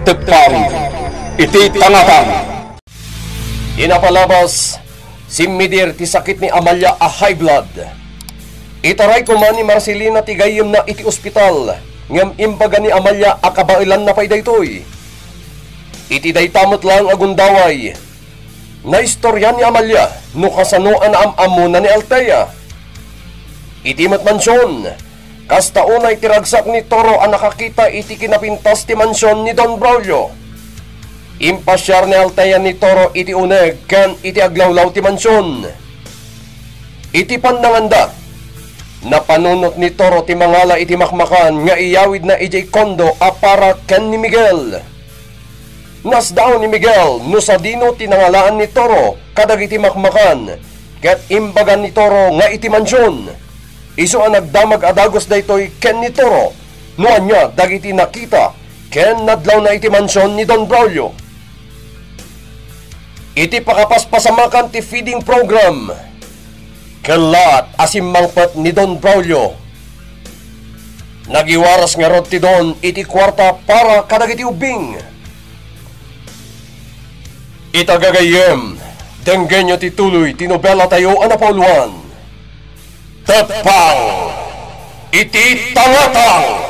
tagpang iti tangatan. Inapalabas si Midir ti sakit ni Amalia a high blood. Itaray ko man ni Marcelina ti gayem na iti ospital ngem imbaga ni Amalia a kabailan na pay daytoy. Iti daytamot lang agundaway na istorya ni Amalia no kasanoan na amamuna ni Althea. Iti mansyon kasta unay tiragsak ni Toro ang nakakita iti kinapintas ti mansyon ni Don Braulio. Impasyar ni Althea ni Toro iti uneg kan iti aglawlaw ti mansyon. Iti pandanganda na panunot ni Toro ti mangala iti makmakan nga iyawid na ijay kondo a para ken ni Miguel. Nasdaaw ni Miguel no sa dino tinangalaan ni Toro kadag iti makmakan ket imbagan ni Toro nga iti mansyon. Isu ang nagdamag adagos daytoy ken ni Toro no anya dagiti nakita ken nadlaw na iti mansyon ni Don Braulio. Iti pakapaspasamakan ti feeding program kalat asimmangpat ni Don Braulio. Nagiwaras nga rod ti Don iti kwarta para kadagiti ubing. Itagagayem denggenyo ti tuloy ti nobela tayo anapauluan. Tepang iti tangatang.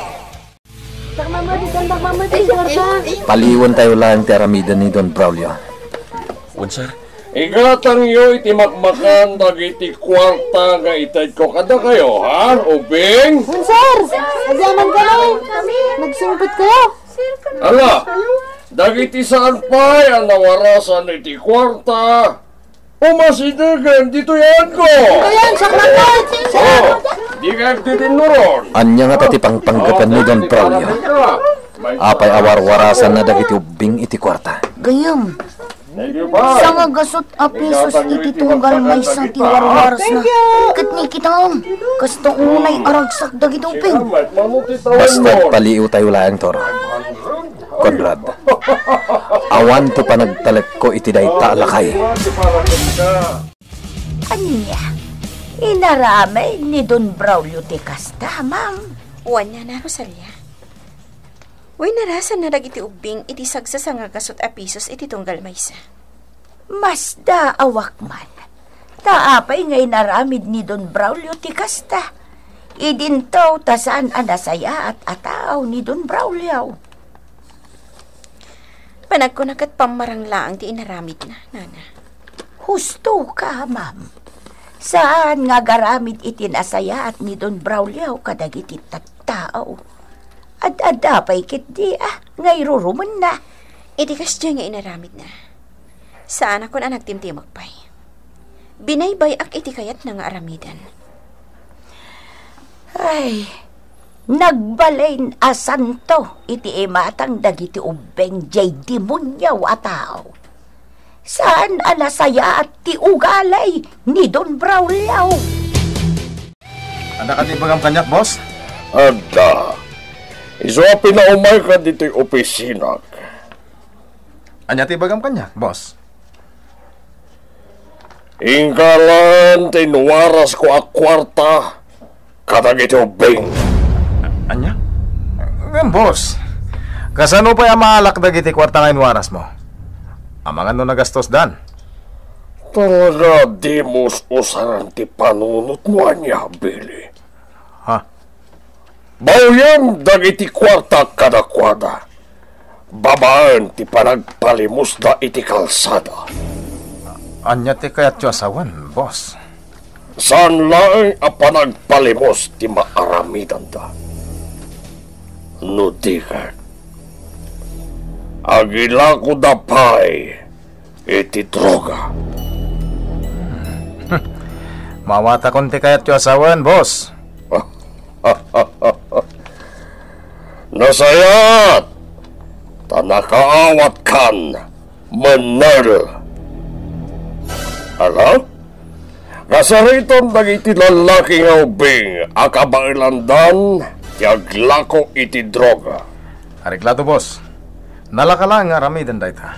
Paliwan tayo lang ti aramidan ni Don Braulio. Sir, igatang yo iti makmakan dagiti kwarta nga itad ko kada kayo, ha? Ubing? Sir, nagyaman kami. Nagsumpit kayo. Ala, dagiti saan pa'y ang nawarasan iti kwarta. Umasidagan, dito yan ko. Ayan, sakman ko. Di ka tinuron. Anya nga tati pangpanggapan ni Don Braulio. Apay awarwarasan na dagiti ubing iti kwarta. Gayam. Sa nga gasot a pesos iti tunggal may sa tiwarwaras na. Kat ni kitam. Kasta unay aragsak dagiti uping. Basta't paliw tayo lang, Toro. Conrad, awan to pa nagtalek ko iti dayta alakay. Anya, inaramay ni Don Braulio ti kasta, ma'am. Uwan niya na, Rosalia. Uy, narasan na dagiti ubing iti sagsa sa nga gasot a pisos iti tunggal maysa. Mas da awak man. Taapay ngay naramid ni Don Braulio ti kasta. Idintaw tasaan anasaya at ataw ni Don Braulio. Panag ko nagat pamaranglaang ti inaramid na, nana. Husto ka, ma'am. Saan nga garamid iti nasaya at ni Don Braulio kadagiti tattao. Ad-adapay kit di ngayruruman na. Iti kasya nga inaramid na. Saan ako na nagtimtimag pa'y. Binaybay ak iti kayat na nga aramidan. Ay, nagbalain asanto iti imatang dagiti ubeng jay demonyaw a tao. Saan anasaya at ti ugalay ni Don Braulio? Anda ka tibang kanyak, boss? Anda. Iso pinaumay ka dito'y opisina. Anya tibagam kanyak, boss? Ingkalan tinuwaras ko a kwarta kadag iti ubing. Anya? Boss, kasano pa yung maalak dagiti kwarta ngayon waras mo? Amangan no nagastos dan. Talaga di mus-usaran ti panunot mo anya, Billy. Ha? Bayan dagiti kwarta kada kwada. Babaan ti panagpalimos da iti kalsada. Anya ti kayat yung asawan, boss? Saan lang a panagpalimos ti maaramidan da? No di ka. Agila ko da pa'y iti droga. Mawata kon ti kayat yung asawan, boss. Nasayat! Tanakaawat kan manaril. Alam? Kasariton dagiti lalaki nga ubing akabailandan tiaglako iti droga. Ariklato, boss. Nalakalang nga ramidan dayta.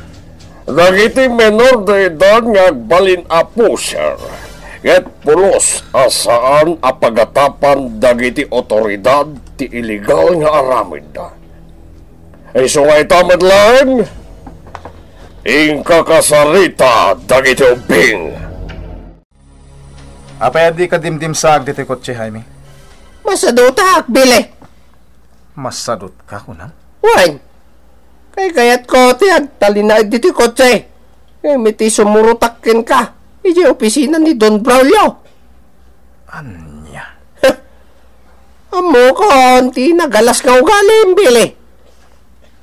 Dagiti menor de edad nga agbalin a pusher. Ket pulos asaan apagatapan dagiti otoridad ti illegal nga aramid da. Ay sungay tamad lang. Ingkakasarita dagiti ubing. Apay di ka dimdim sa agditi kotse, Jaime? Masaduta, Bili. Masadot ka ko na? Wan. Kay kayat ko tiyan, talinaid diti kotse. Miti sumurutakin ka. Iji opisina ni Don Braulio. Anya? Amo konti nagalas nga ugali, Bili.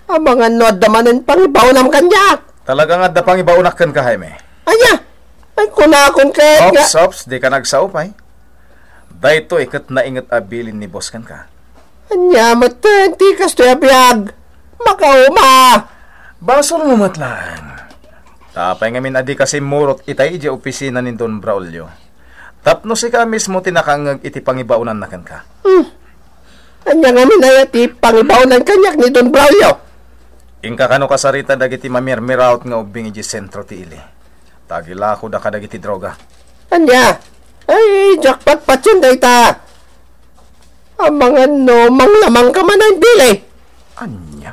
Abangan no adamanin pang ibaw nam kanya. Talagang adda pang ibaunakan ka, Jaime. Anya, ay kunakon kaya nga. Ops, di ka nagsaupay. Dahito ikat na ingat abilin ni boss kan ka. Anya, matenti kas to yabiyag. Makauma. Basol mo matlaan. Tapay ngamin adi kasi murot itay iji opisina ni Don Braulio. Tapno si ka mismo tinakangag iti pangibaunan na kan ka. Anya nga minayat ipangibaunan kanyak ni Don Braulio. Ingka kano kasarita dagiti mamirmiraut nga ubing iji sentro ti ili. Tagila ko da ka dagiti droga. Anya, ay jackpot patsin day ta. Amangan no, manglamang ka man ang Bili. Anya?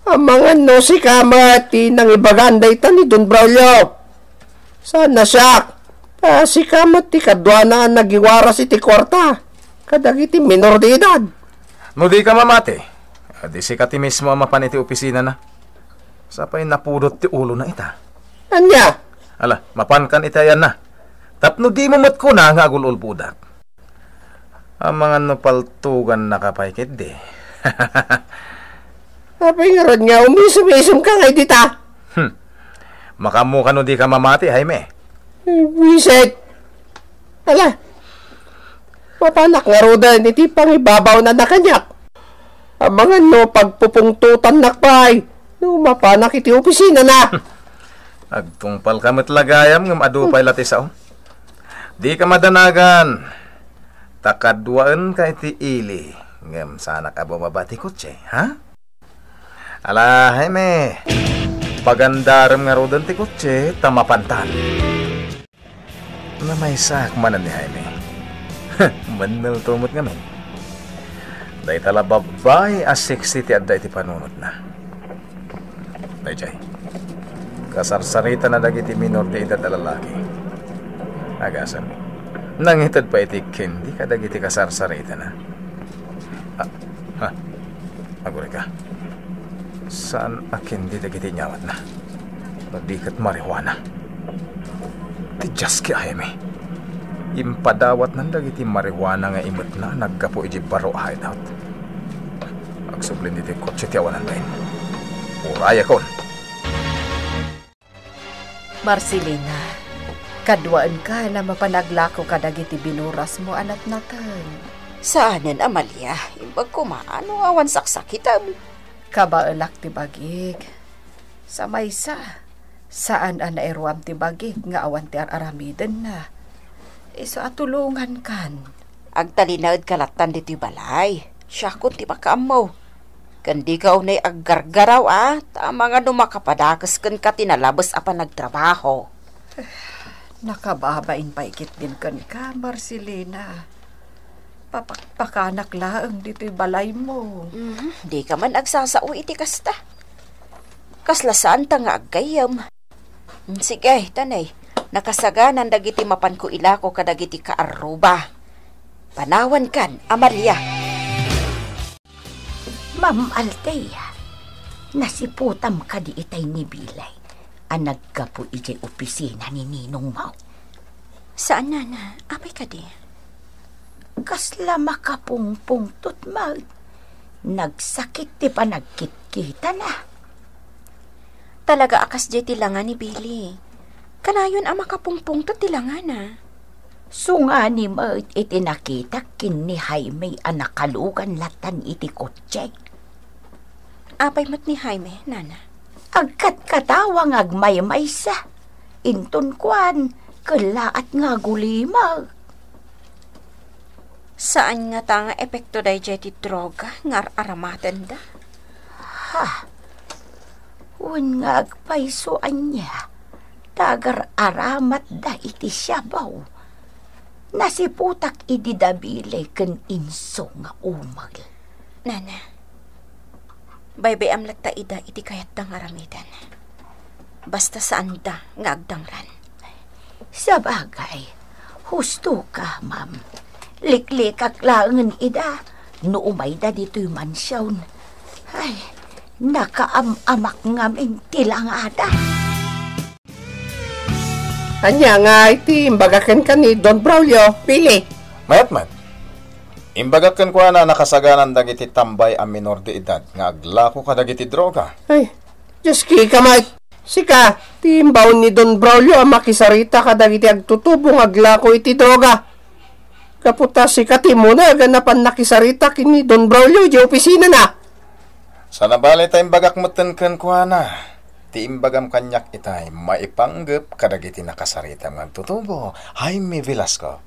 Amangan no si Kamati nang ibaganday ta ni Don Braulio. Sana siya. Si Kamati kadwa na nagiwaras iti kwarta. Kadagiti minor de edad. No di ka mamati. Di si ka ti mismo mapan iti opisina na. Sapay napudot ti ulo na ita. Anya? Ala, mapan kan itayan na. Tapno di mo mat ko na nga agulul budak. Ang mga nopaltugan nakapaikit di. Apay nga ron nga, umisum-isum ka ngay dita. Makamu ka no di ka mamati, Jaime. Wiset. Ala, papanak nga roda niti pang ibabaw na nakanyak. Ang mga no pagpupungtutan nakpay. No mapanak iti opisina na. Agtungpal ka matlagayam ng adupay latisaw. Di ka madanagan. Takadwaan ka iti ili. Ngam sana ka bumabati kotse, ha? Ala, Jaime. Pagandaram nga rodan ti kotse, tamapantan. Na may sak manan ni Jaime. Manal tumot nga men. Day tala babay as 60 ti adda iti panunot na. Day jay. Kasarsarita na dagiti minor ti edad na lalaki. Agasan. Nangitad pa iti kendi kadagiti kasarsarita na. Aguri ka. Saan akin di dagiti nyawat na? Nagdikat marihuana. Ti Jaski Jaime. Impadawat nan dagiti marihuana nga imot na naggapo iji baro hideout. Agsublin iti kotse ti awanan bain. Uraya kon. Marcelina, kadwaan ka na mapanaglako ka dagiti binuras mo anak natin. Saanan, Amalia? Imbag kumaano awan saksakitam. Kabaelak ti bagig. Sa maysa, saan ang nairuam ti bagig nga awan ti aramiden na. Iso atulungan kan. Agtalinaad kalatan dito balay. Siya kun ti makaamaw. Kandi ka unay aggargaraw tama nga dumakapadakas kan ka tinalabas apan nagtrabaho. Nakababain pa ikit din kan ka, Marcelina. Papakpakanak laang dito'y balay mo. Di ka man agsasao iti kasta. Kaslasaan ta nga aggayam. Sige, tanay. Nakasaganan dagiti mapan ko ilako kadagiti kaaruba. Panawan kan, Amalia. Ma'am Althea, nasiputam ka di itay ni Bilay. Anag ka po ijay opisina ni Ninong Mau. Saan na? Apay ka di? Kasla makapungpungtot mag. Nagsakit ti panagkitkita na. Talaga akas di tilangan ni Billy. Kanayon ang makapungpungtot tilangan na. Sunga ni Mert iti nakita kin ni Jaime anak kalugan latan iti kotse. Apay mat ni Jaime, nana? Agkat katawang agmay-may sa. Inton kwan, kalaat nga gulimag. Saan nga ta nga epekto day jeti droga nga aramatan da? Un nga agpaysoan niya. Tagar aramat da iti siyabaw. Nasiputak ididabile ken inso nga umag. Nana, Baybay amlak ta ida iti kayat dang aramidan. Basta saan da nga agdangran. Sa bagay, husto ka, ma'am. Liklik ak laangan ida, no umay da dito'y mansyon. Ay, nakaam-amak ngaming tilangada. Anya nga iti imbagakan ka ni Don Braulio, pili. Mayat. Imbagakan ko na nakasaganan dagiti tambay ang minor de edad nga aglako ka dagiti droga. Ay, Diyos ka, Mike. Sika, timbaw ni Don Braulio ang makisarita ka dagiti agtutubong aglako iti droga. Kaputa sika timo na ganapan nakisarita kini Don Braulio di opisina na. Sa nabali ta imbagak matenken ko na. Ti imbagam kanyak itay maipanggep kadagiti nakasarita ng agtutubo. Jaime Velasco.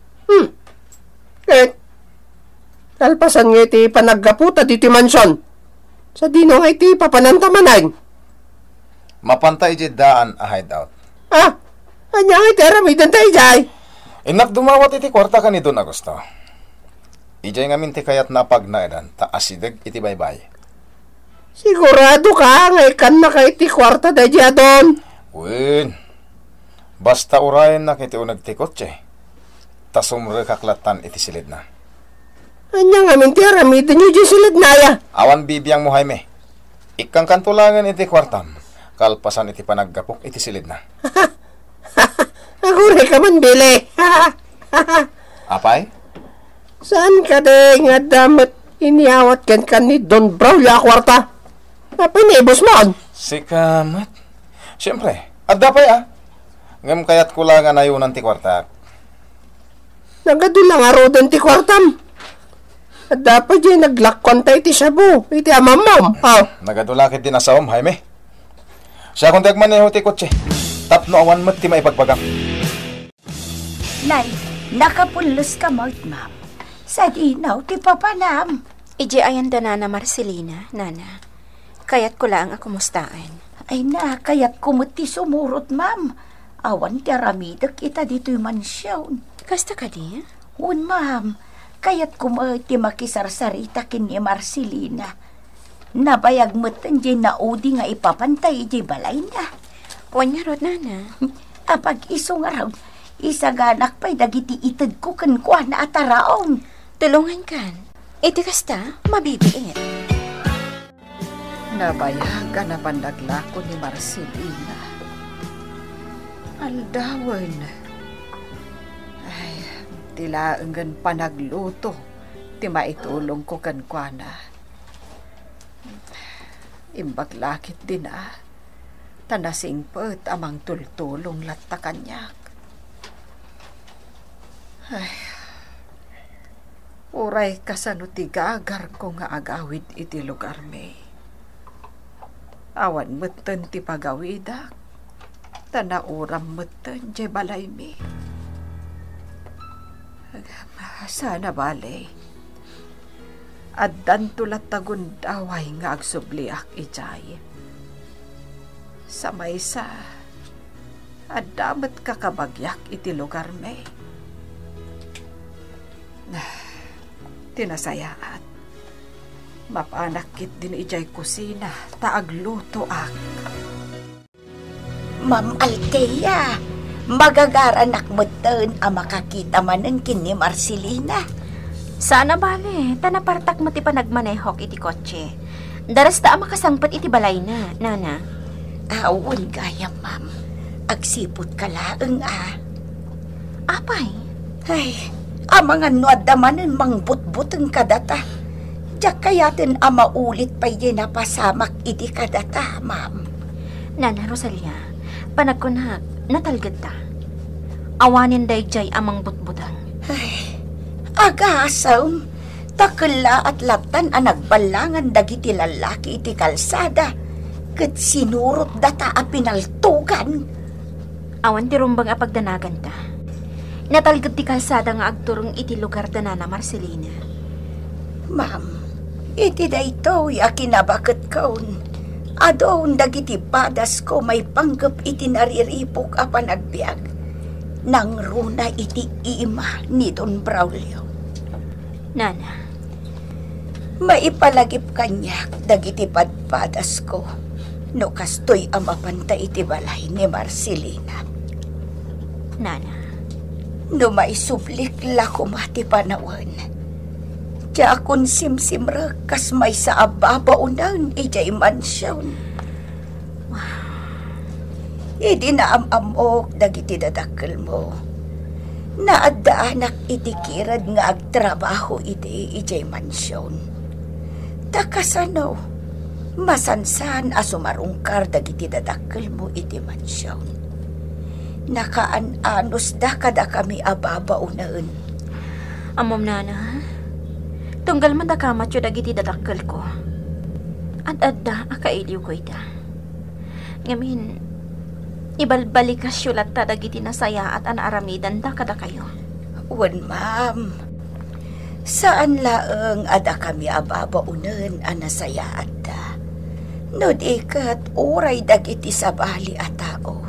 Talpasan nga iti panaggaputa diti mansyon. Sa dino nga iti papanantamanay. Mapantay di daan a hideout. Anya nga iti aramidan tayo jay. Inak dumawat iti kwarta ka ni Don Agosto. Ijay nga minti kayat napag na edan ta asideg iti baybay. Sigurado ka nga ikan na ka iti kwarta da dya don. Win. Basta urayan na kiti unag ti kotse. Ta sumre kaklatan iti silid na. Anya nga minti aramidan nyo dyan silid na ya. Awan bibiyang mo, Jaime. Ikang kantulangan iti kwartam. Kalpasan iti panaggapok iti silid na. Agure ka man, Bili. Apay? Saan ka de nga damat iniawat kan ni Don Braulio a kwarta? Pinibos mo. Sikamat. Siyempre, adda pa'y Ngam kayat kulangan ayunan ti kwarta. Nagadulang arodan ti kwartam. Adda pa dyan naglakon tayo iti sabu. Iti amamam. Nagadulakit din asawam, Jaime. Siya kung tagmaneho ti kotse. Tapno awan mat ti maipagpagam. Nay, nakapulos ka mo, ma'am. Sa dinaw, ti papanam. Ije ayan da Nana Marcelina, Nana. Kayat ko lang ako mustaan. Ay na, kaya't kumuti sumurot, ma'am. Awan ti aramidak ita dito'y mansyon. Kasta ka di? Un, ma'am. Kaya't kumuti makisarsarita kin ni Marcelina. Nabayag mo't di naudi nga ipapantay di balay na. Wanya rod, Nana. Apag isong araw, isaganak pa'y dagiti itad ko kankwa na ataraon. Tulungan kan. Iti kasta, mabibiit. Nabayagan na pandaglako ni Marcelina. Aldawan. Ay, tila enggan panagluto. Ti maitulong ko kankwana. Imbaglakit din tanasingpet amang tultulong latta kanyak. Ay, uray kasano ti gagar ko nga agawid iti lugar me. Awan meten ti pagawidak, tanauram meten je balay me. Sana balay. Addan tulat tagundaway nga agsubliak ijay. Sa maysa, adamat kakabagyak iti lugar me. Tinasayaat. Mapanakit din ijay kusina, taagluto ak. Ma'am Althea, magagaranak mo ten ang makakita manen kin ni Marcelina. Sana bale, tanapartak mo ti panagmanehok iti kotse. Daras ta makasangpat iti balay na, Nana. Awol gaya, ma'am. Agsipot ka laeng Apay? Ay, mga nuadamanen mang butbuteng kadata. Diyak kayatin maulit pa'y napasamak iti kadata, ma'am. Nana Rosalia, panagkunhag, natalgad ta. Awanin dayjay amang butbutang. Ay, agasam, takela at laptan nagbalangan dagiti lalaki iti kalsada. Kat sinurot data a pinaltugan. Awan ti rumbang apagdanagan ta. Natalgad ti kalsada nga agturong iti lugar da Nana Marcelina. Ma'am, iti dayto yakinabaket kaon. Adon dagiti padas ko may panggap iti nariripok a panagbiag. Nang runa iti ima ni Don Braulio. Nana, Maipalagip kanyak dagiti padpadas ko. No kastoy ang mapanta iti balay ni Marcelina. Nana, No maisublik lako mati panawan. Diya akong simsimra kas may sa ababaunan ijay mansyon. Idi naamamok dagiti dadakkel mo. Naadaanak iti kirad nga agtrabaho iti ijay mansyon. Takasano, masansan asumarungkar dagiti dadakkel mo iti mansyon. Nakaan-anos da kada kami ababaunan. amom nana, tunggal man da kamat yung dagiti dadakkel ko. At adda akailiw ko ita. Ngamin, ibalbalikas yung latta dagiti nasaya at anaaramidan da kada kayo. Wan, ma'am. Saan laeng ada kami ababaunan anasayaat da. No dikat oray dagiti sabali a tao.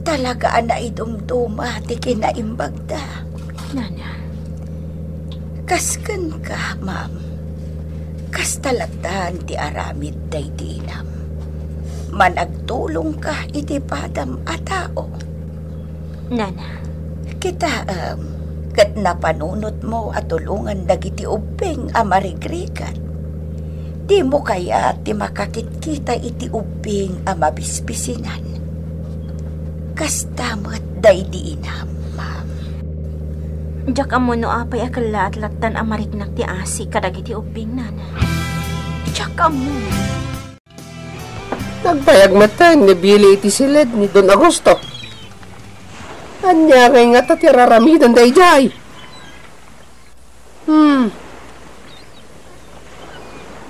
Talagaan na idumduma ti kinaimbagda. Nana, Kasken ka, ma'am. Kastalatan ti aramid daydinam. Managtulong ka iti padam a tao. Nana, Kita, kat napanunot mo at tulungan dagiti ubeng a marigrigat. Di mo kaya ti makakit-kita iti ubeng a mabisbisinan. Kastamat daydiinam, ma'am. jak amo no apay akala at latan amariknak ti asi kadagiti ubing nana. Jak amo. Nagbayag matan ni Billy iti silid ni Don Agosto. Anya ngay nga tatiraramidan day jay.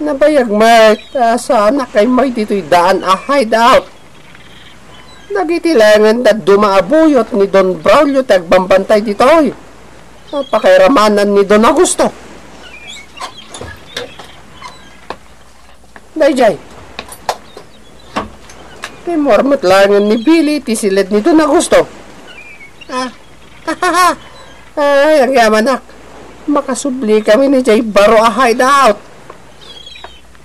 Nabayag mat, sa anak kay may dito'y daan a hideout. Nagitilangan na dumaabuyot ni Don Braulio tagbambantay dito'y. Pakairamanan ni Don Agosto. Dayjay. Mormot langan ni Billy ti silid ni Don Agosto. Ay, ang yaman nak. Makasubli kami ni Jay baro a hideout.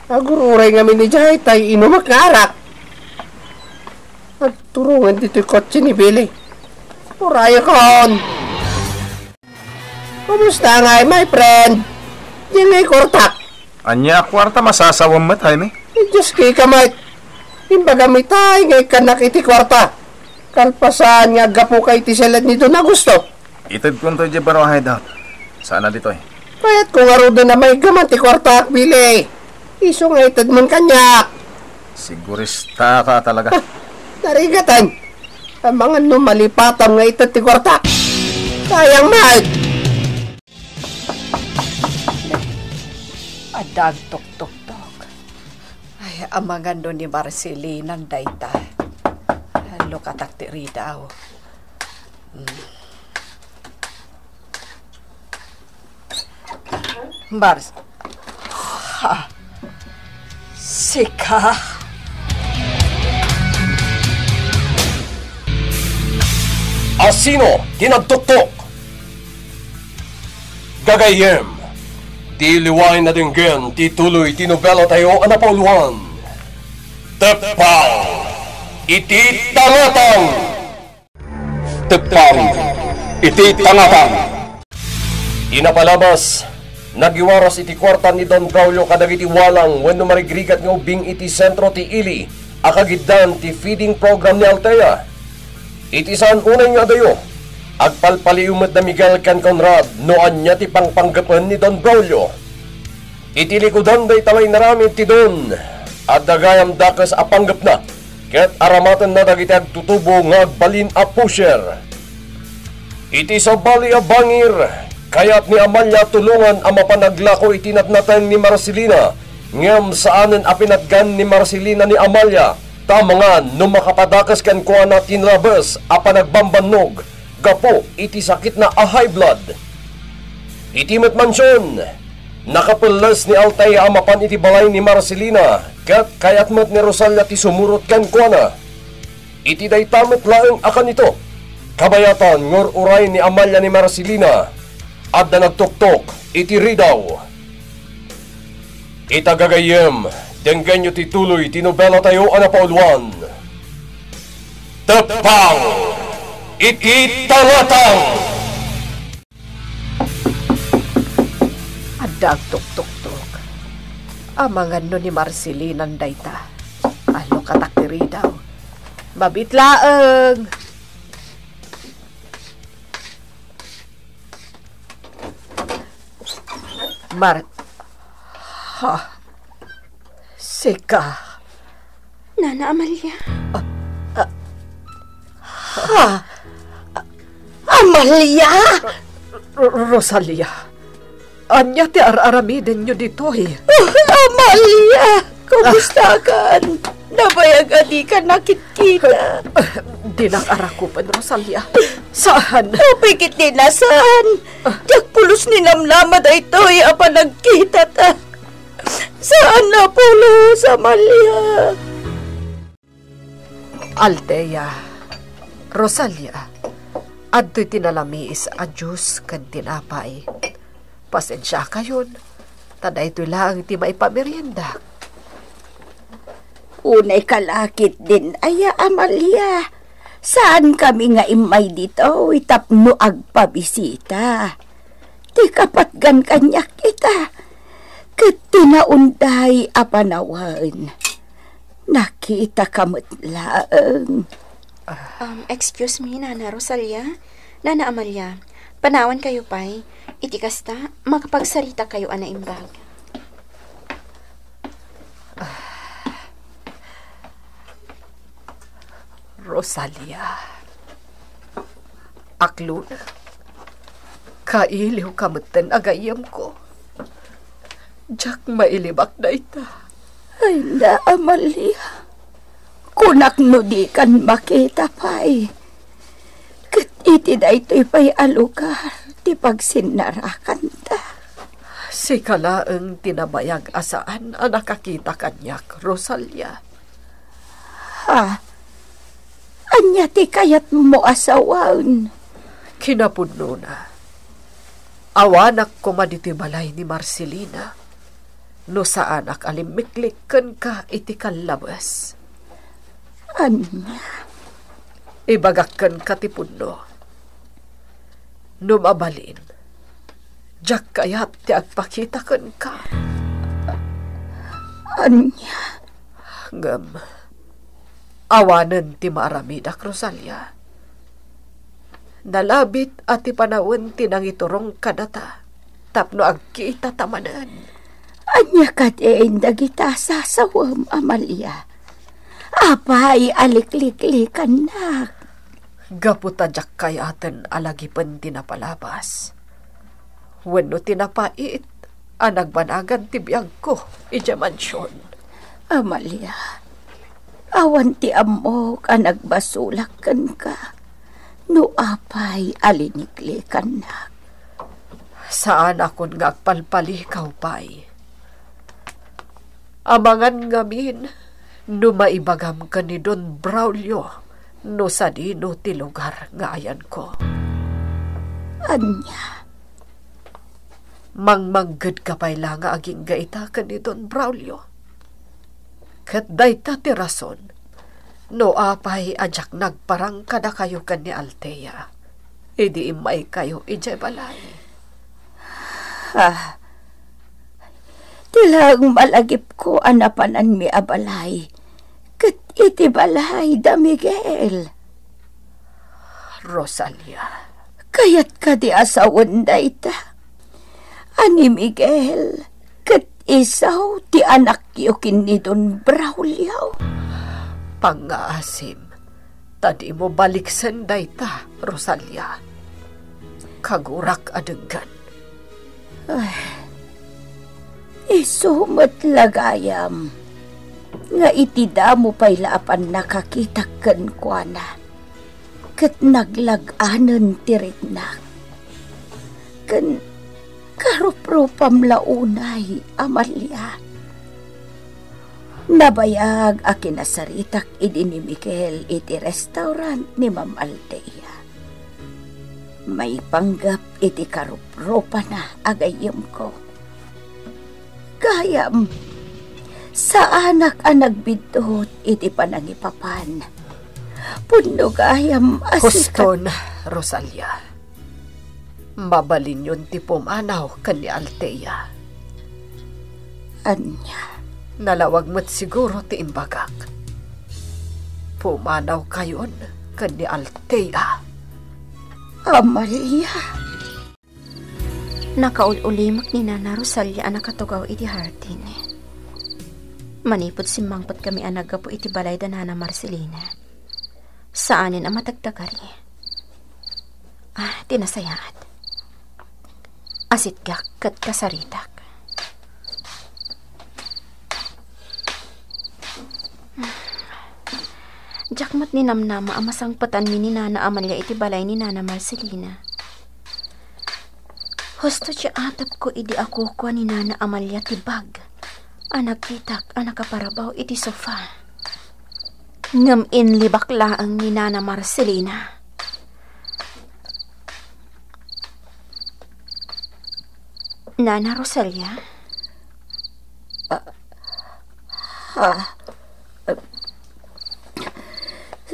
Agururay kami ni Jay tay inumak nga arak. At turungan dito'y kotse ni Billy. Uraya kon. Kumusta nga my friend? Diyan ngay kortak. Anya kwarta masasawam matay ni. Diyos kay kamay. Imbaga mitay ngay kanak iti kwarta. Kalpasan nga gapo kay iti salad nito na gusto. Itad ko nito baro hideout. Sana dito eh. Kaya't kung arudo na may gaman ti kwarta Billy. Iso nga itad man kanyak. Sigurista ka talaga. Narigatan. Ang mga numalipatan nga itad ti kwarta. Sayang mahal. Adag tok-tok-tok. Ay, amangan doon ni Marcelina ng dayta. Lukatak ti ridaw. Mars. Ha. Sika. Asino tinagtuktok? Gagayem. Di liway na dinggen, ti tuloy tinobela tayo anapoluan. Tepaw! Iti tangatang! Tepaw! Iti tangatang! Inapalabas, nagiwaras iti kwarta ni Don Braulio kadagiti walang wenno marigrigat nga ubing iti sentro ti Ili, akagiddan ti feeding program ni Altea. Iti saan unay nga dayo, agpalpaliumot na Miguel kan Conrad no anya ti pangpanggapan ni Don Braulio. Iti likudan day talay naramid ti Don at dagayam dakas apanggap na ket aramatan na dagiti agtutubo nga agbalin a pusher. Iti sabali a bangir kayat ni Amalia tulungan ang mapanaglako iti natnatan ni Marcelina ngem saanen a pinatgan ni Marcelina ni Amalia tamangan no makapadakas kan kuha na tinrabes a panagbambannog gapo iti sakit na a high blood. Iti mansyon, nakapulas ni Altea amapan iti balay ni Marcelina kat kayat met ni Rosalia ti sumurot kan kuana. Iti daytamet laeng akan ito, kabayatan ngur uray ni Amalia ni Marcelina at na nagtuktok iti ridaw. Itagagayem, denggan nyo tituloy tinobela tayo anapauluan. Tepang! Iti talatang! Adag tuk-tuk-tuk. Amangan no ni Marcelinan dayta. Alo katakdiri daw. Mabitlaeng! Sika. Nana Amalia. Amalia! Rosalia. Anya ti ar-aramiden nyo dito eh. Amalia! Kumusta kan? Nabayag adi ka nakikita. Di nakarakupan, Rosalia. Saan? Pagkit ninasan. Diyak pulos ni namnama da ito apa nagkita ta. Saan na pulos, Amalia? Althea, Rosalia, adto'y tinalamiis a Diyos kan tinapay. Pasensya kayon, taday ito'y lang ti maipamerienda. Unay kalakit din, aya Amalia. Saan kami nga imay dito, itapno agpabisita. Ti kapatgan kanyak kita. Kat tinaunday apanawan. Nakita kamot laeng. Excuse me, Nana Rosalia. Nana Amalia, panawan kayo pa'y. Iti kasta, makapagsarita kayo ana imbag. Rosalia, aklon, kailiw kamutan agayam ko. Diyak mailibak na ita. Ay na, Amalia. Kunak no di kan makita pa'y. Kat iti na ito'y pa'y alugar. Di pagsinarakan ta. Si kalaeng tinabayag asaan ang nakakita kanyak, Rosalia. Ha? Anya ti kayat mo asawan? Kinapudno na. Awanak ko maditibalay ni Marcelina. No saan ak alimiklikan ka iti kalabas. Anya? Ibagakkan ka ti pudno. Numabalin. Diyak kayat ti agpakitakan ka. Anya? Ngam. Awanan ti maaramidak, Rosalia. Nalabit at ti panawin ti nangiturong kadata. Tapno agkita tamanan. Anya katiin dagita sasawam, Amalia. Apay alikliklikan na. Gaputa jak kayaten alagipan tinapalabas. Wenno tinapait, anagbanagan ti biyag ko, ija mansyon. Amalia, awan ti amok anagbasulakan ka. No apay aliniklikan na. Saan akon ngagpalpalikaw pay? Amangan ngamin, no maibagam ka ni Don Braulio, no sa dino ti lugar nga ayan ko. Anya? Mangmanggad ka pa'y lang nga aging gaita ka ni Don Braulio. Kat dayta ti rason, no apay ajak nagparang kada kayo ka ni Althea. Idi imay kayo ijay balay. Ha? Tilang malagip ko anapanan mi abalay. Kat iti balay da Miguel. Rosalia. Kayat ka di asawan da ita. Ani Miguel, kat isaw ti anak yukin ni Don Braulio. Pangaasim, tadi mo baliksan dayta, Rosalia. Kagurak adegan. Isumat lagayam. Nga itida mo pa'y laapan nakakitakan kwa na. Kat naglaganan tiriknak. Kan karupropam launay, Amalia. Nabayag a kinasaritak idi ni Miguel iti restaurant ni Ma'am Althea. May panggap iti karupropa na agayam ko. Gayam, sa anak ang nagbidot iti panangipapan. Puno gayam Husto na, Rosalia. Mabalin yun ti pumanaw kan ni Althea. Anya, Nalawag mo't siguro ti imbagak. Pumanaw kayon kan ni Althea. Amalia. Nakaululimak ni Nana Rosalia ang nakatugaw iti Hartin. Manipod simangpot kami ang nagapo iti balay da Nana Marcelina. Saanin ang matagdagari. Tinasayaat. Asit gak kat kasaritak. Jakmat ni Namnama ang masangpatan mi ni Nana Amalia iti balay ni Nana Marcelina. Husto siya atap ko idi ako ko ni Nana Amalia ti bag. Anagkitak anakaparabaw iti sofa. Ngam inlibak laang ni Nana Marcelina. Nana Rosalia?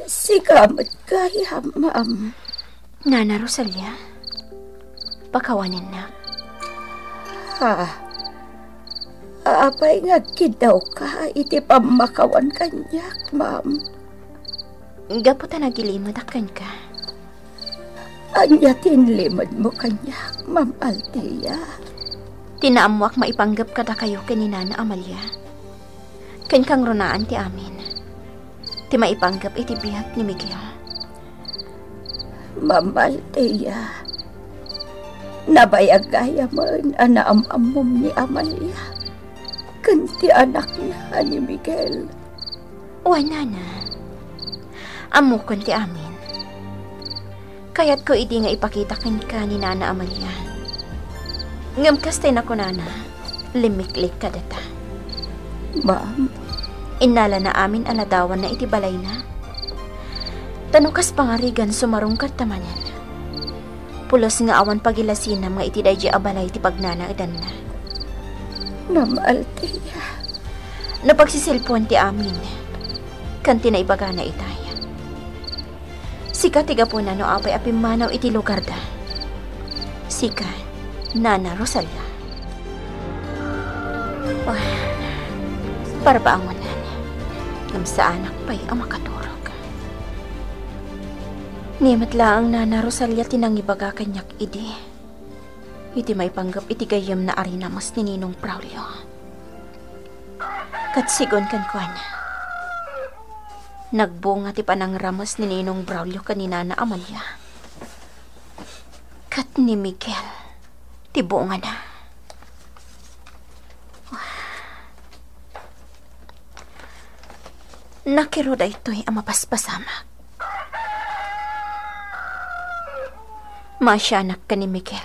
Sigamat kaya, ma'am. Nana Rosalia? Pakawanin na. Apay nga kidaw ka, iti pamakawan kanyak, ma'am. Gaputa nagilimod akan ka. Anya tinlimod mo kanyak, Ma'am Althea. Tinaamuak maipanggap kada kayo ni Nana Amalia. Ken kang runaan ti amin. Ti maipanggap iti bihag ni Miguel. Ma'am Althea, nabayag kaya man anaamamom ni Amalia. Kanti anak na ni Miguel. Wala na. Amukon ti amin. Kaya't ko idi nga ipakita ka ni Nana Amalia. Ngam kastay na ko, Nana. Limiklik ka data. Ma'am, inala na amin aladawan na iti balay na. Tanukas pangarigan sumarong katamanan. Pulos nga awan pagilasin na mga iti dayji abalay iti pagnana edan na. Ma'am Althea. Napagsisilpuan ti amin. Kanti na ibaga na itaya. Sika tiga po na no apay apimanaw iti lugar da. Sika, Nana Rosalia. Para ba ang wanan? Ngam sa anak pa'y ang makaturog. Nimat lang Nana Rosalia tinangibaga kanyak idi. Iti may panggap iti gayam na arina mas ni Ninong Braulio. Katsigon kan kuan. Nagbunga ti panang ramos ni Ninong Braulio kanina na Amalia. Kat ni Miguel, ti bunga na. Nakiroda ito'y ang mapaspasamak. Masyanak ka ni Miguel.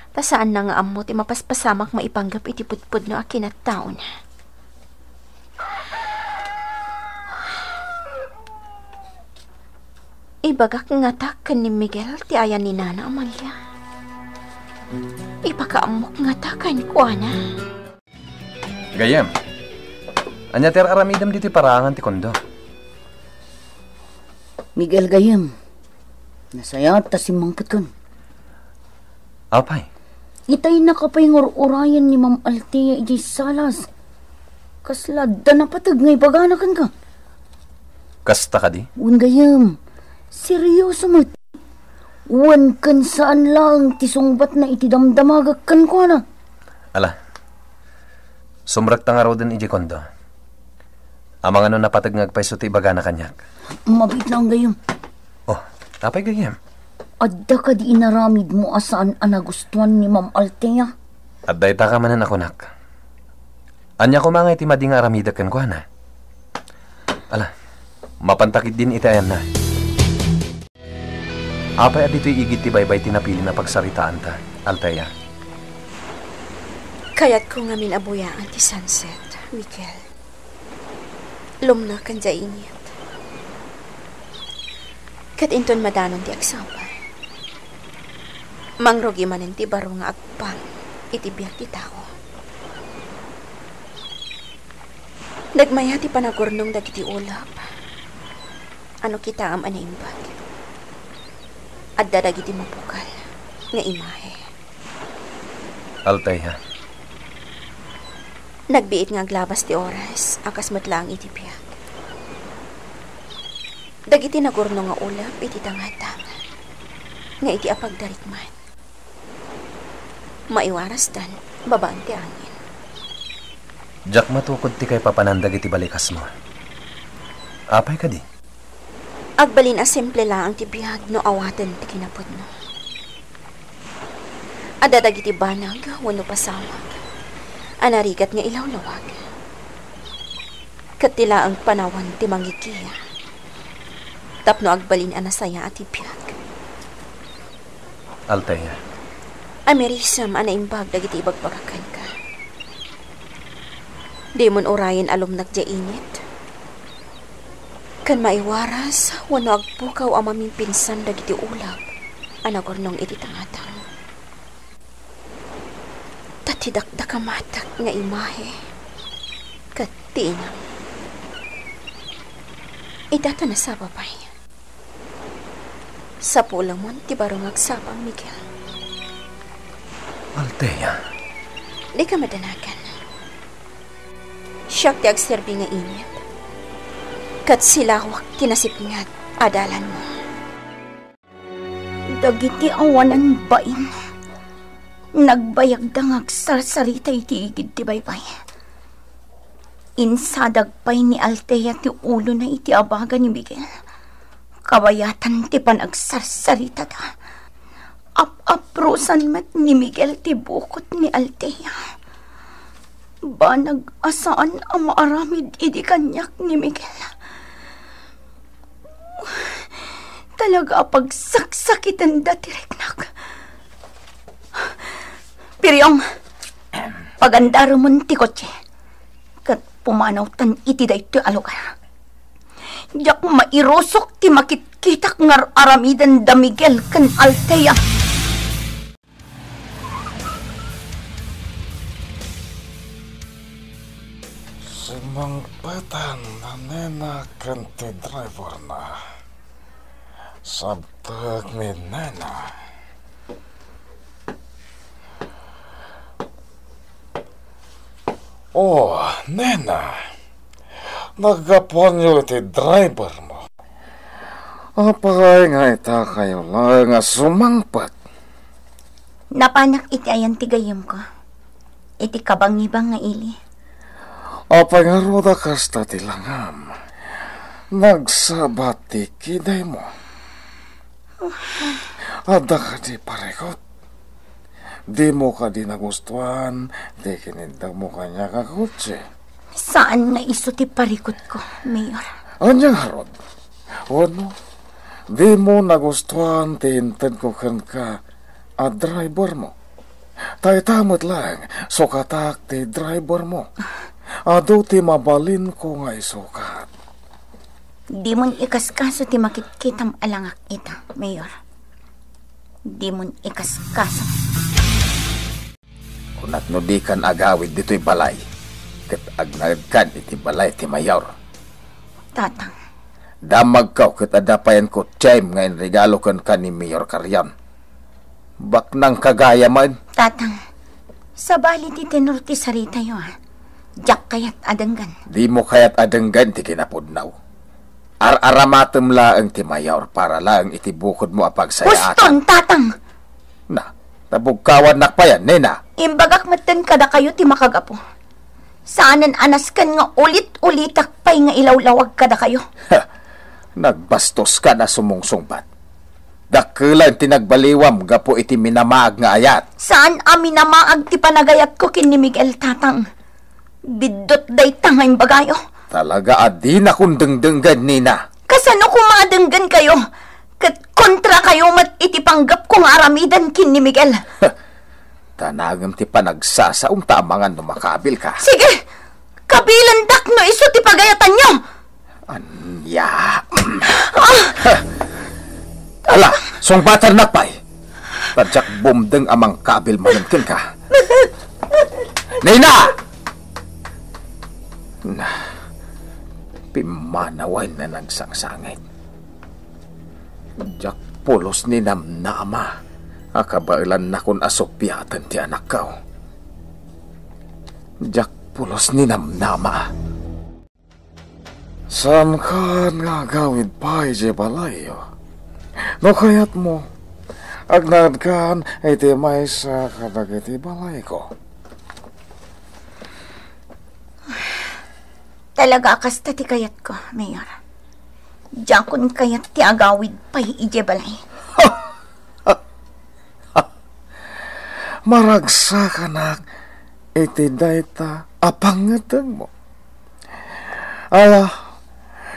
Tasaan na nga amo ti mapaspasamak maipanggap iti pudpud no akin at taon. Ibagak nga takan ni Miguel ti ayan ni Nana Amalia. Ipakaamok nga takan ko, Ana. Gayam. Anya ter aramidam diti parangan ti kondo. Miguel gayam. Nasayat ta si mangkot kon. Apay? Itay nakapay ngor-urayan ni Ma'am Althea iti salas. Kaslada na patag ngay baganakan ka. Kasta ka di? Un gayam. Seryoso mo. Wan kan saan lang tisungbat na iti damdamagak kan ko na. Ala. Sumrak ta nga raw din iji kondo. Amang ano napatag ngagpaiso ti baga na kanyak. Mabit lang gayam. Oh, apay gayam. Adda ka di inaramid mo asaan anagustuhan ni Ma'am Althea. Adday ta ka manan ako nak. Anya ko mga iti mading aramidak kan ko na. Ala. Mapantakit din itayan na. Apay adito'y igit ti baybay tinapili na pagsaritaan ta, Althea. Kaya't ko nga minabuyaan ti sunset, Miguel. Lumna kan dya init. Kat inton madanon ti agsamba. Mangrugi manin ti baro nga agpang iti biyak ti tao. Nagmayati panagurnong dagiti ulap. Ano kita am anaimbag. At dadagiti mapukal nga imahe. Alteya, Nagbiit nga glabas ti oras, akas matlang iti piyak. Dagiti nagurno nga ulap, iti tangatang, nga iti apagdarikman. Maiwaras tan, babaan ti angin. Jak matukod ti kay papanandag iti balikas mo. Apay ka di? Agbalin a simple lang ti biyag no awatan ti kinapod no. Adadag iti banag, wano pasawag. Anarigat nga ilawlawag. Katila ang panawan ti mangikiya. Tapno agbalin anasaya at ipiyag. Alteya, Amerisam anaimbag dagiti ibagbagakan ka. Di mon orayin alumnag dya init. Kan maiwaras, wano agpukaw ang maming dagiti ulap. Anagornong iti tangatang. Tatidakdakamatak nga imahe. Katinang. Idata na sa babay. Sa pulamon, ti barong agsapang Miguel. Alteya, Di ka madanagan. Siyak ti agserbi nga init. Kat silawak tinasipingat adalan mo. Dagiti awanan bain. Nagbayag dangag sarsarita iti igid ti baybay. Insadagpay ni Alteya ti ulo na iti abaga ni Miguel. Kabayatan ti panagsarsarita ta. Aprosan met ni Miguel ti bukot ni Alteya. Banag asaan ang maaramid iti kanyak ni Miguel. Talaga pagsaksakitan dati reknak. Piryong, pagandaro mon ti kotse. Kat pumanaw tan iti dayto alugar. Diyak mairosok ti makitkitak ngar aramidan da Miguel kan Alteya. Sumangpatan na nena kan ti driver na. Sabtag ni nena. Oh, nena. Nagaponyo iti driver mo. Apakay nga ita kayo lang nga sumangpat. Napanak iti ayan ti gayam ko. Iti kabangibang nga ili. Apay nga roda kasta ti langam. Nagsabati kiday mo. Ada ka di parekot. Di mo ka di nagustuhan, di kinindag mo kanya kakutsi. Saan na iso ti parikot ko, Mayor? Anyang harod? Ano? Di mo nagustuhan, tiintad ko kan ka at driver mo. Tay tamot lang, sukatak ti driver mo. Ado ti mabalin ko nga isukat. Di mon ikaskaso ti makitkitam alangak ita, Mayor. Di mon ikaskaso. kunat no di kan agawid dito'y balay. Kat agnagkan iti balay ti mayor. Tatang. Damag kaw kat adapayan ko tiyem ngayon regalo kan ni Mayor Karyan. Bak nang kagaya man. Tatang, sa bali ti tenor ti sarita yo ha. Jak kayat adenggan. Di mo kayat adenggan ti kinapudnaw. Ar-aramatem laeng ti mayor para laeng iti bukod mo apagsayaan. Puston, tatang! Na, nabugkawan nakpayan, nena. Imbagak maten kada kayo ti makagapo. Saanan anaskan nga ulit-ulitak pay nga ilawlawag kada kayo. Ha, nagbastos ka na sumungsungbat. Dakilan tinagbaliwam gapo iti minamaag nga ayat. Saan amin na maag ti panagayat ko kin ni Miguel, tatang? Bidot day tangay bagayo. Talaga adi na kung dengdenggan, nina. Kasano kung madenggan kayo? Kat kontra kayo mat iti panggap kong aramidan kin ni Miguel. Tanagam ti panagsasaong tamangan no makabil ka. Sige, kabilandak no iso ti pagayatan nyo. Anya. Ala, song batar nakpay. Tadyak bumdeng amang kabil manumkin ka. Nina! Pimanawan na nagsangsangit. Jak pulos ni namnama. Akabailan na kun asopyatan ti anak kao. Jak pulos ni namnama. Saan ka nga gawid pa ije balayo? No kayat mo, agnad kan iti may sa kadagiti balay ko. Talaga kasta ti kayat ko, Mayor. Diyan kun kayat ti agawid pa ije balay. Maragsa ka na iti dayta apangatang mo. Ala,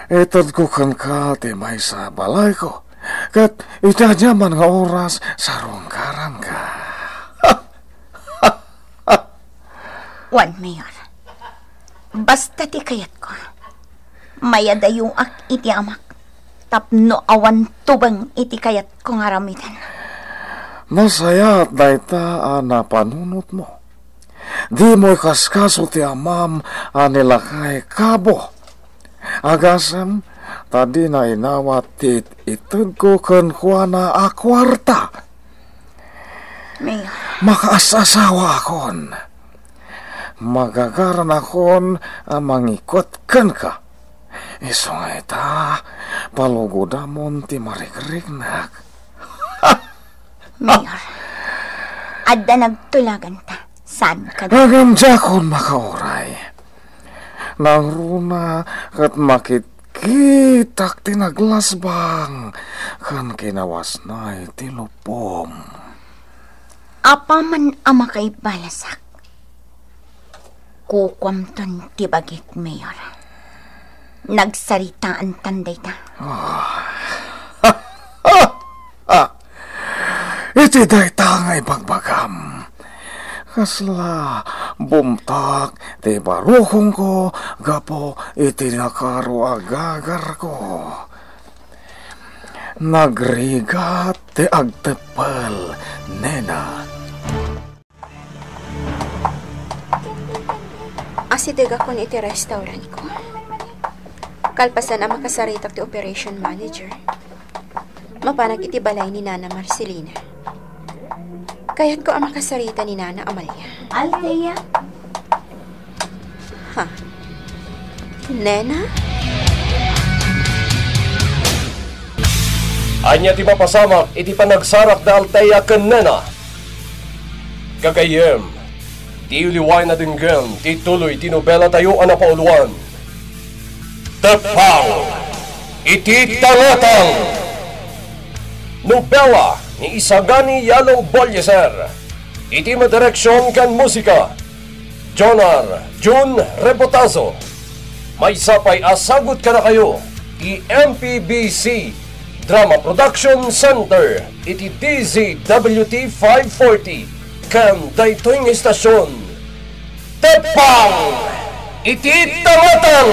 itod ko kan ka ti may sa balay ko. Kat itajaman nga oras sarong karan ka. Wan, Mayor. Basta ti kayat ko. Mayadayong ak iti amak. Tapno awan tubang iti kayat ko nga ramitan. Masaya at dayta na panunot mo. Di mo'y kaskaso ti amam anilakay kabo. Agasam, tadi na inawat tit itod ko kan kuana akwarta. Mayor. Makaasasawa akon. Magagaran akon mangikot kan ka. Iso nga ita, palugudamon ti marikiriknak. Mayor, adda nagtulagan ta. Saan ka? Nagamjakon makauray. Nang runa kat makitkitak tinaglasbang kan kinawas na iti lupom. Apa man ama kay balasak. Kukwamton ti bagit, Mayor. Nagsaritaan tanday ta. Iti dayta ngay bagbagam. Kasla bumtak ti baruhong ko gapo iti nakaro agagar ko. Nagrigat ti agtepal, nena. Asidig ako iti restaurant ko. Kalpasan ang makasaritak ti operation manager. Mapanag iti balay ni Nana Marcelina. Kaya't ko ang makasarita ni Nana Amalia. Althea? Ha? Nena? Anya ti mapasamak iti panagsarak da Althea ken Nena. Gagayem, ti uliway na dinggem ti tuloy ti nobela tayo ana pauluan. Tepang iti talatang. Nobela ni Isagani Yalo Bolyeser. Iti madireksyon kan musika Jonar Jun Rebotazo. May sapay asagot ka na kayo i MPBC Drama Production Center. Iti DZWT 540 kan daytoy nga istasyon. Tepang iti tamatang.